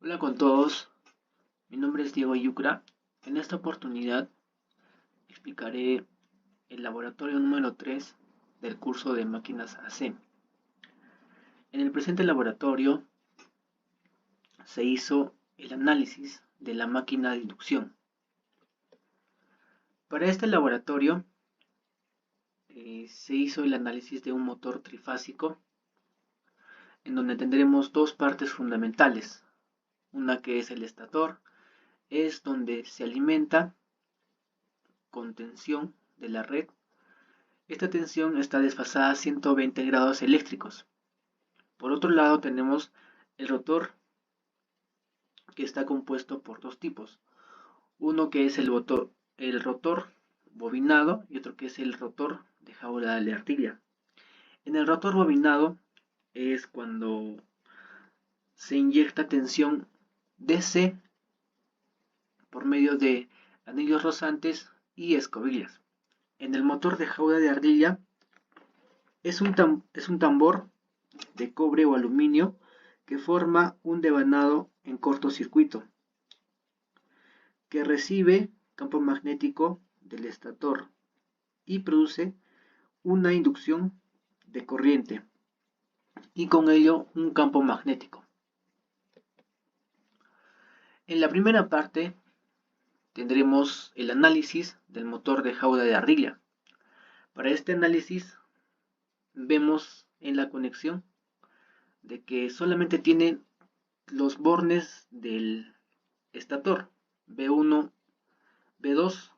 Hola con todos, mi nombre es Diego Yucra. En esta oportunidad explicaré el laboratorio número 3 del curso de máquinas AC. En el presente laboratorio se hizo el análisis de la máquina de inducción. Para este laboratorio se hizo el análisis de un motor trifásico en donde tendremos dos partes fundamentales. Una que es el estator, es donde se alimenta con tensión de la red. Esta tensión está desfasada a 120 grados eléctricos. Por otro lado tenemos el rotor, que está compuesto por dos tipos. Uno que es el rotor bobinado y otro que es el rotor de jaula de ardilla. En el rotor bobinado es cuando se inyecta tensión DC por medio de anillos rozantes y escobillas. En el motor de jaula de ardilla es un tambor de cobre o aluminio que forma un devanado en cortocircuito que recibe campo magnético del estator y produce una inducción de corriente y con ello un campo magnético. En la primera parte tendremos el análisis del motor de jaula de ardilla. Para este análisis vemos en la conexión de que solamente tiene los bornes del estator B1, B2,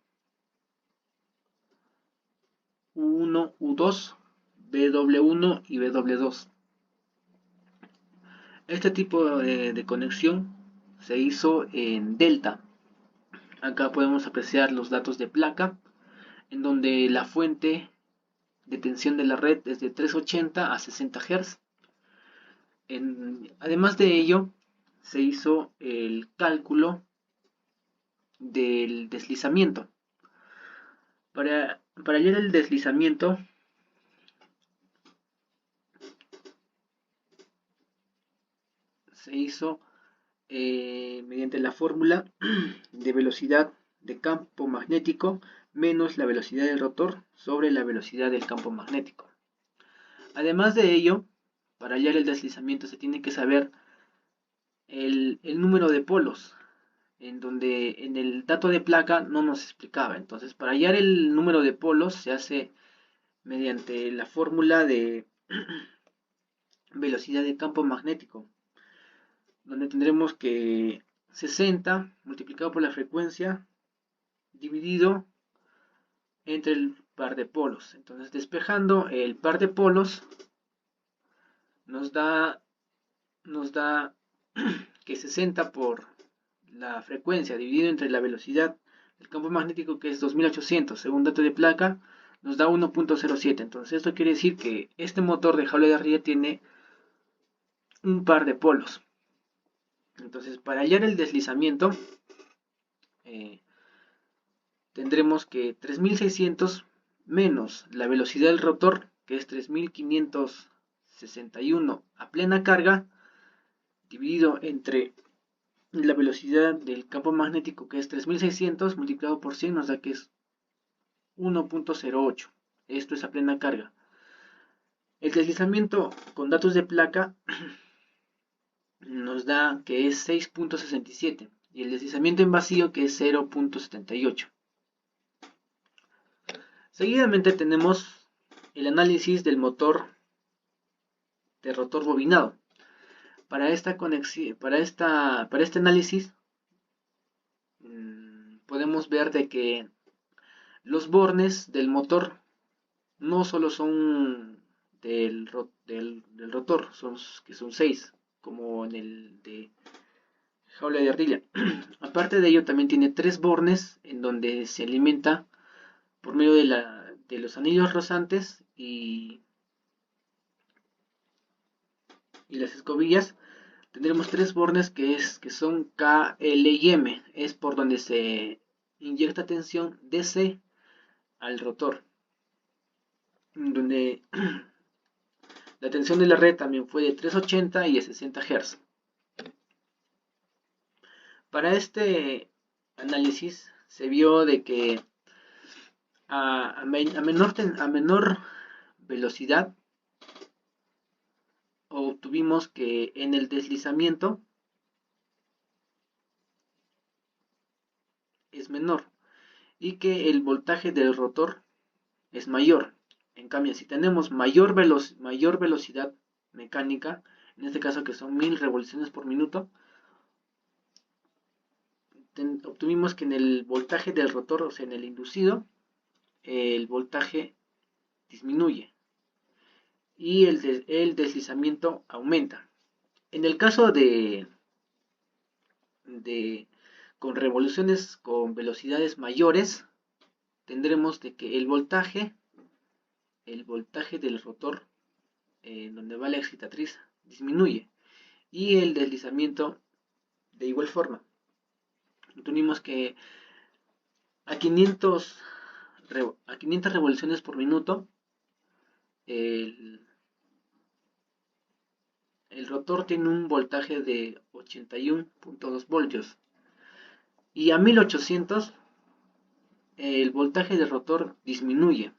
U1, U2, BW1 y BW2. Este tipo de conexión se hizo en delta. Acá podemos apreciar los datos de placa, en donde la fuente de tensión de la red es de 380 a 60 Hz. Además de ello, se hizo el cálculo del deslizamiento. Para hallar el deslizamiento, se hizo mediante la fórmula de velocidad de campo magnético menos la velocidad del rotor sobre la velocidad del campo magnético. Además de ello, para hallar el deslizamiento se tiene que saber el número de polos, en donde en el dato de placa no nos explicaba. Entonces, para hallar el número de polos se hace mediante la fórmula de velocidad de campo magnético, donde tendremos que 60 multiplicado por la frecuencia dividido entre el par de polos. Entonces, despejando el par de polos nos da que 60 por la frecuencia dividido entre la velocidad del campo magnético, que es 2800 según dato de placa, nos da 1.07. Entonces esto quiere decir que este motor de jaula de ardilla tiene un par de polos. Entonces, para hallar el deslizamiento tendremos que 3600 menos la velocidad del rotor, que es 3561 a plena carga, dividido entre la velocidad del campo magnético, que es 3600 multiplicado por 100, nos da que es 1.08. Esto es a plena carga. El deslizamiento con datos de placa nos da que es 6.67 y el deslizamiento en vacío, que es 0.78. Seguidamente tenemos el análisis del motor de rotor bobinado. Para este análisis podemos ver de que los bornes del motor no solo son del rotor, que son 6, como en el de jaula de ardilla. Aparte de ello, también tiene 3 bornes en donde se alimenta por medio de los anillos rozantes y las escobillas. Tendremos 3 bornes que son K, L y M. Es por donde se inyecta tensión DC al rotor, donde la tensión de la red también fue de 380 y de 60 Hz. Para este análisis se vio de que a menor velocidad obtuvimos que en el deslizamiento es menor y que el voltaje del rotor es mayor. En cambio, si tenemos mayor velocidad mecánica, en este caso que son 1000 revoluciones por minuto, obtuvimos que en el voltaje del rotor, o sea, en el inducido, el voltaje disminuye y el deslizamiento aumenta. En el caso de con revoluciones con velocidades mayores, tendremos de que el voltaje del rotor, donde va la excitatriz, disminuye y el deslizamiento de igual forma. Tuvimos que a 500 revoluciones por minuto el, el rotor tiene un voltaje de 81.2 voltios y a 1800 el voltaje del rotor disminuye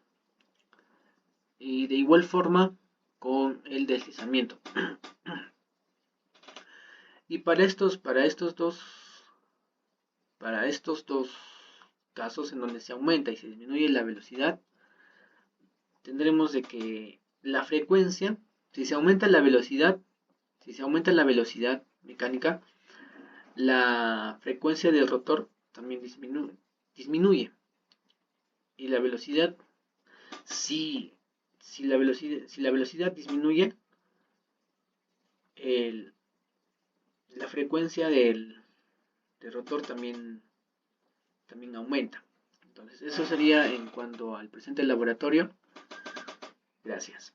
y de igual forma con el deslizamiento. Y para estos dos casos en donde se aumenta y se disminuye la velocidad, tendremos de que la frecuencia, si se aumenta la velocidad mecánica, la frecuencia del rotor también disminuye. Y la velocidad, si la velocidad disminuye, el, la frecuencia del rotor también aumenta. Entonces, eso sería en cuanto al presente laboratorio. Gracias.